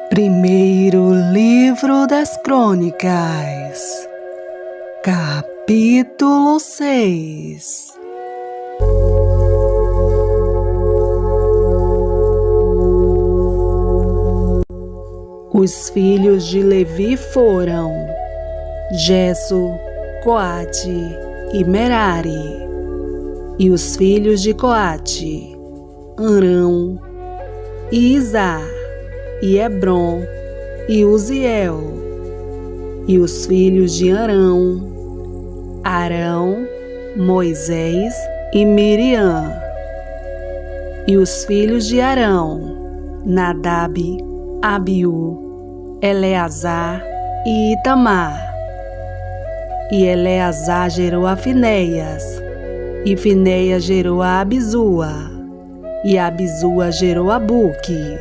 Primeiro livro das Crônicas, capítulo 6. Os filhos de Levi foram Gerson, Coate e Merari. E os filhos de Coate, Arão e Izar, e Hebron e Uziel. E os filhos de Arão, Moisés e Miriam. E os filhos de Arão, Nadab, Abiú, Eleazar e Itamar. E Eleazar gerou a Finéias, e Finéias gerou a Abisua, e Abisua gerou a Buque,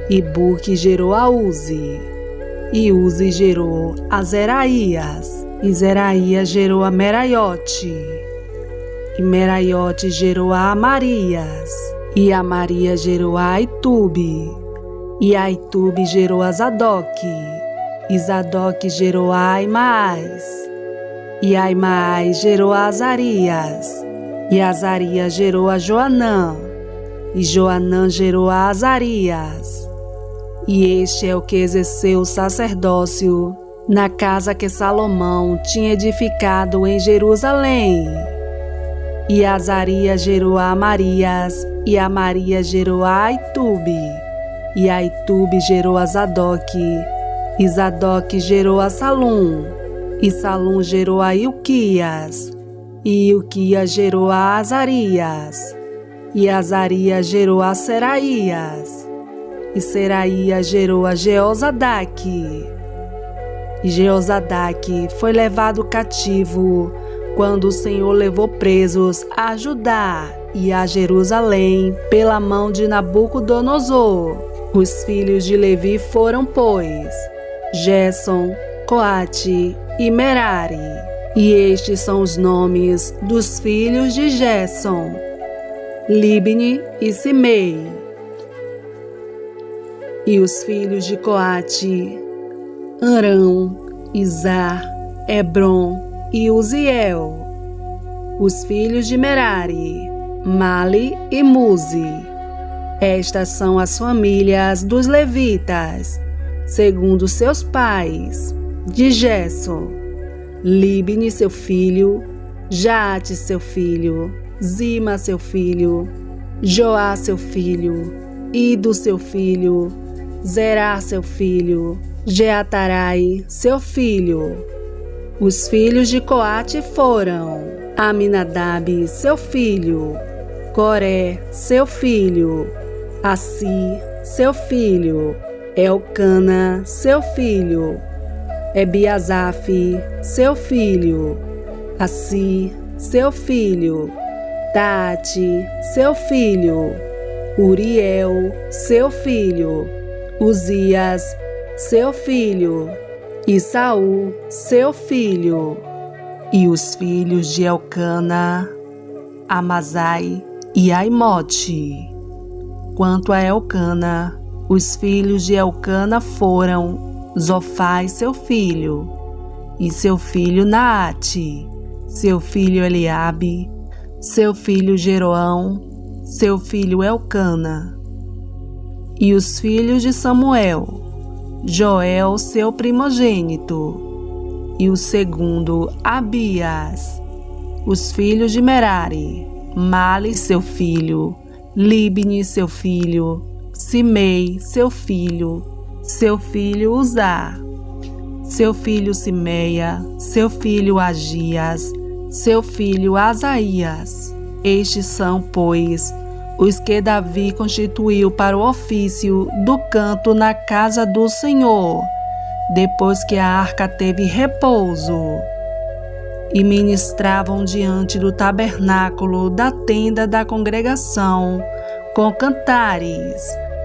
e Buque gerou a Uzi, e Uzi gerou a Zeraías, e Zeraías gerou a Meraiote, e Meraiote gerou a Amarias, e Amarias gerou a Aitube, e Aitube gerou a Zadoque, e Zadoque gerou a Aimaas, e Aimaas gerou a Azarias, e Azarias gerou a Joanã, e Joanã gerou a Azarias. E este é o que exerceu o sacerdócio na casa que Salomão tinha edificado em Jerusalém. E Azarias gerou a Amarias, e Amarias gerou a Aitube, e Aitube gerou a Zadoque, e Zadoque gerou a Salum, e Salum gerou a Ilquias, e Ilquias gerou a Azarias, e Azarias gerou a Seraías, e Seraías gerou a Jeozadaque. E Jeozadaque foi levado cativo quando o Senhor levou presos a Judá e a Jerusalém pela mão de Nabucodonosor. Os filhos de Levi foram, pois, Gerson, Coate e Merari. E estes são os nomes dos filhos de Gerson: Libni e Simei. E os filhos de Coate, Arão, Izar, Hebron e Uziel. Os filhos de Merari, Mali e Muzi. Estas são as famílias dos levitas, segundo seus pais: de Gerson, Libni seu filho, Jaate seu filho, Zima seu filho, Joá seu filho, Ido seu filho, Zerá seu filho, Jeatarai seu filho. Os filhos de Coate foram Aminadab seu filho, Coré seu filho, Assi seu filho, Elcana seu filho, Ebiasaf seu filho, Assi seu filho, Taate seu filho, Uriel seu filho, Uzias seu filho, e Saul seu filho. E os filhos de Elcana, Amazai e Aimote. Quanto a Elcana, os filhos de Elcana foram Zofai seu filho, e seu filho Naate, seu filho Eliabe, seu filho Jeroão, seu filho Elcana. E os filhos de Samuel, Joel seu primogênito, e o segundo Abias. Os filhos de Merari, Mali seu filho, Libni seu filho, Simei seu filho Uzá, seu filho Simeia, seu filho Agias, seu filho Asaías. Estes são, pois, os que Davi constituiu para o ofício do canto na casa do Senhor, depois que a arca teve repouso. E ministravam diante do tabernáculo da tenda da congregação com cantares,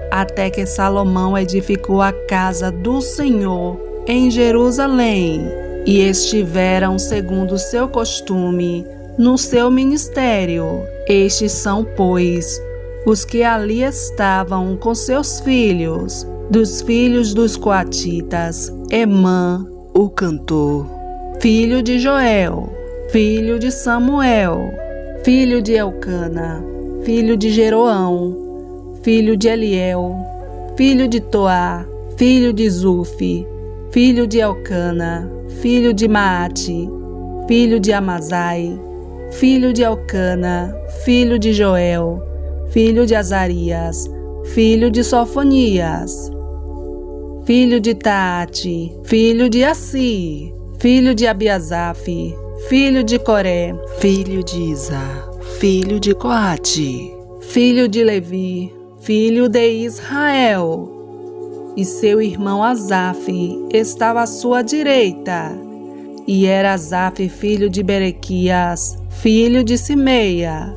até que Salomão edificou a casa do Senhor em Jerusalém. E estiveram, segundo seu costume, no seu ministério. Estes são, pois, os que ali estavam com seus filhos. Dos filhos dos coatitas, Emã, o cantor, filho de Joel, filho de Samuel, filho de Elcana, filho de Jeroão, filho de Eliel, filho de Toá, filho de Zufi, filho de Elcana, filho de Maate, filho de Amazai, filho de Elcana, filho de Joel, filho de Azarias, filho de Sofonias, filho de Taate, filho de Assi, filho de Abiasaf, filho de Coré, filho de Isa, filho de Coate, filho de Levi, filho de Israel. E seu irmão Asaf estava à sua direita, e era Asaf filho de Berequias, filho de Simeia,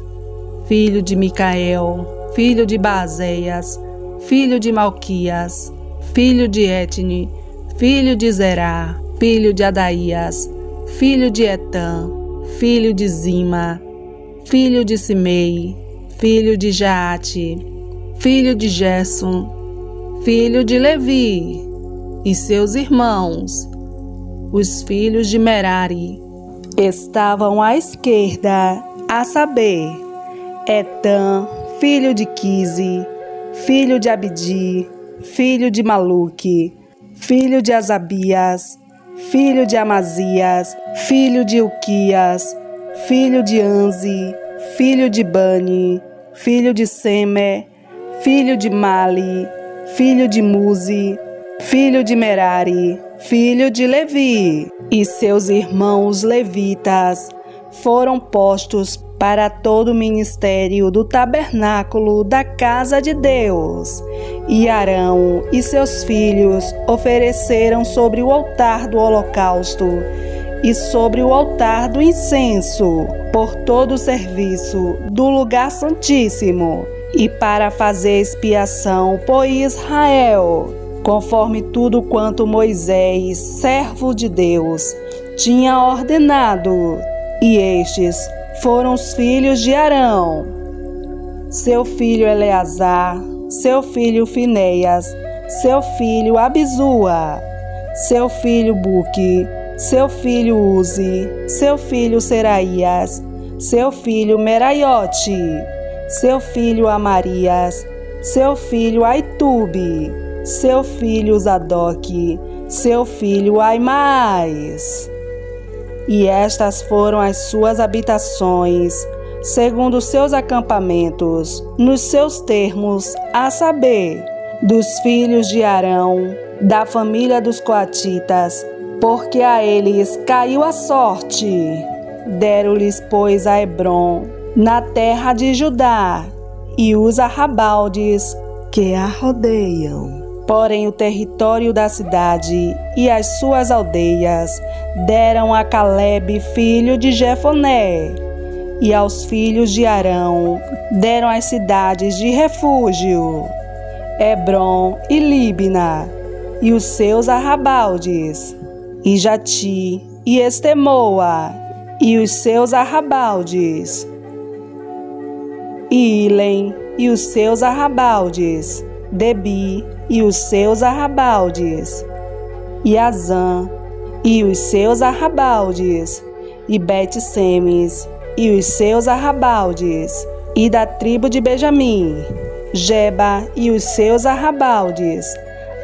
filho de Micael, filho de Baazeias, filho de Malquias, filho de Etne, filho de Zerá, filho de Adaías, filho de Etã, filho de Zima, filho de Simei, filho de Jaate, filho de Gerson, filho de Levi, e seus irmãos, os filhos de Merari, estavam à esquerda, a saber, Etã, filho de Quise, filho de Abdi, filho de Maluque, filho de Asabias, filho de Amazias, filho de Uquias, filho de Anzi, filho de Bani, filho de Seme, filho de Mali, filho de Muzi, filho de Merari, filho de Levi. E seus irmãos levitas foram postos para todo o ministério do tabernáculo da casa de Deus. E Arão e seus filhos ofereceram sobre o altar do holocausto e sobre o altar do incenso, por todo o serviço do lugar santíssimo, e para fazer expiação por Israel, conforme tudo quanto Moisés, servo de Deus, tinha ordenado. E estes foram os filhos de Arão: seu filho Eleazar, seu filho Finéias, seu filho Abisua, seu filho Buque, seu filho Uzi, seu filho Seraías, seu filho Meraiote, seu filho Amarias, seu filho Aitube, seu filho Zadok, seu filho Aimaas. E estas foram as suas habitações, segundo os seus acampamentos, nos seus termos, a saber, dos filhos de Arão, da família dos coatitas, porque a eles caiu a sorte. Deram-lhes, pois, a Hebrom, na terra de Judá, e os arrabaldes que a rodeiam. Porém, o território da cidade e as suas aldeias deram a Calebe, filho de Jefoné, e aos filhos de Arão deram as cidades de refúgio, Hebrom e Líbna, e os seus arrabaldes, e Jati e Estemoa, e os seus arrabaldes, e Ilem e os seus arrabaldes, Debi e os seus arrabaldes, e Azã e os seus arrabaldes, e Bet-Semes e os seus arrabaldes, e da tribo de Benjamim, Geba e os seus arrabaldes,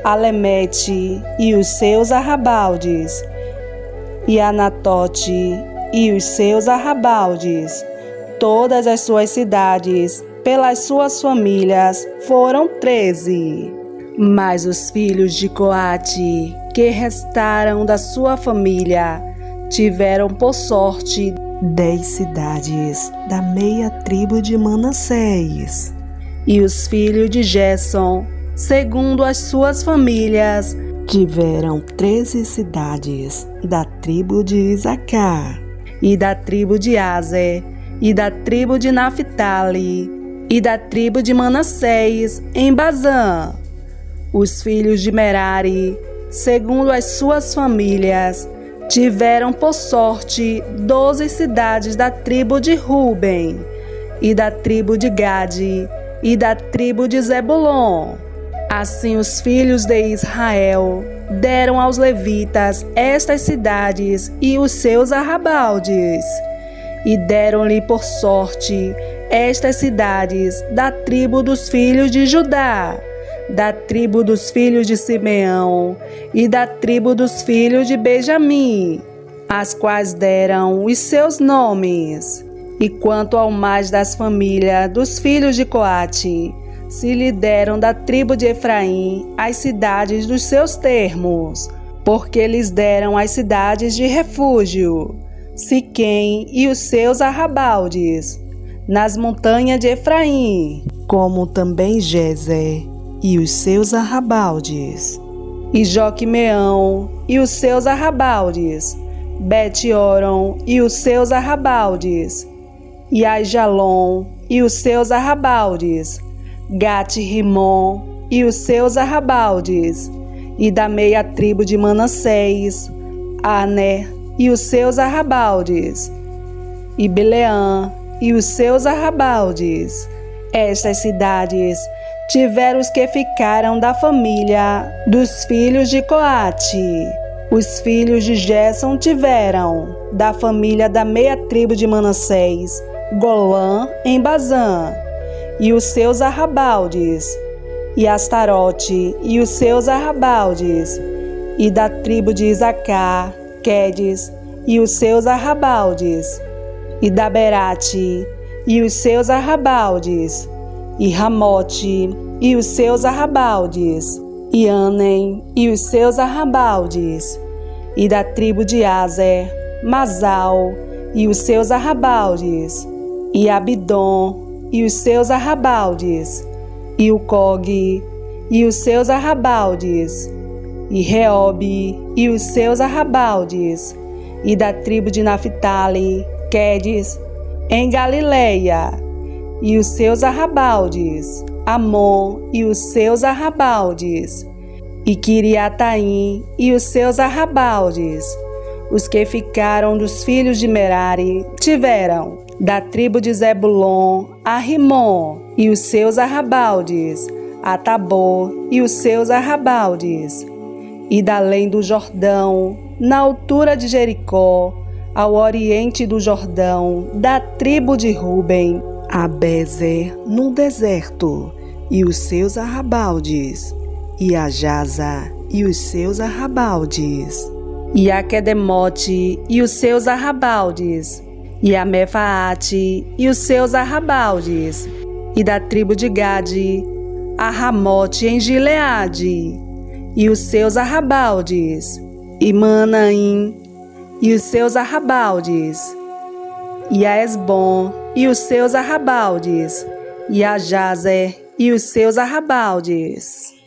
Alemete e os seus arrabaldes, e Anatote e os seus arrabaldes. Todas as suas cidades, pelas suas famílias, foram 13. Mas os filhos de Coate, que restaram da sua família, tiveram por sorte 10 cidades da meia tribo de Manassés. E os filhos de Gerson, segundo as suas famílias, tiveram 13 cidades da tribo de Isacar, e da tribo de Aser, e da tribo de Naphtali, e da tribo de Manassés em Bazã. Os filhos de Merari, segundo as suas famílias, tiveram por sorte 12 cidades da tribo de Ruben, e da tribo de Gade, e da tribo de Zebulon. Assim os filhos de Israel deram aos levitas estas cidades e os seus arrabaldes, e deram-lhe por sorte estas cidades da tribo dos filhos de Judá, da tribo dos filhos de Simeão e da tribo dos filhos de Benjamim, as quais deram os seus nomes. E quanto ao mais das famílias dos filhos de Coate, se lhe deram da tribo de Efraim as cidades dos seus termos, porque lhes deram as cidades de refúgio, Siquém e os seus arrabaldes, nas montanhas de Efraim, como também Gezer e os seus arrabaldes, e Joquimeão e os seus arrabaldes, Bet-Oron e os seus arrabaldes, e Aijalon e os seus arrabaldes, Gate-Rimon e os seus arrabaldes, e da meia tribo de Manassés, Aner e os seus arrabaldes, e Bileã e os seus arrabaldes. Estas cidades tiveram os que ficaram da família dos filhos de Coate. Os filhos de Gerson tiveram, da família da meia tribo de Manassés, Golã em Bazã, e os seus arrabaldes, e Astarote e os seus arrabaldes, e da tribo de Isacar, Quedes e os seus arrabaldes, e da Berate e os seus arrabaldes, e Ramote e os seus arrabaldes, e Anem e os seus arrabaldes, e da tribo de Azer, Masal e os seus arrabaldes, e Abidom e os seus arrabaldes, e Ucogue e os seus arrabaldes, e Reobe e os seus arrabaldes, e da tribo de Naphtali, Quedes, em Galileia, e os seus arrabaldes, Amon e os seus arrabaldes, e Quiriataim e os seus arrabaldes. Os que ficaram dos filhos de Merari tiveram, da tribo de Zebulon, a Rimon e os seus arrabaldes, a Tabor e os seus arrabaldes, e da além do Jordão, na altura de Jericó, ao oriente do Jordão, da tribo de Ruben, a Bezer no deserto e os seus arrabaldes, e a Jaza e os seus arrabaldes, e a Quedemote e os seus arrabaldes, e a Mefaate e os seus arrabaldes, e da tribo de Gade, a Ramote em Gileade, e os seus arrabaldes, e Manaim e os seus arrabaldes, e a Esbom e os seus arrabaldes, e a Jazer e os seus arrabaldes.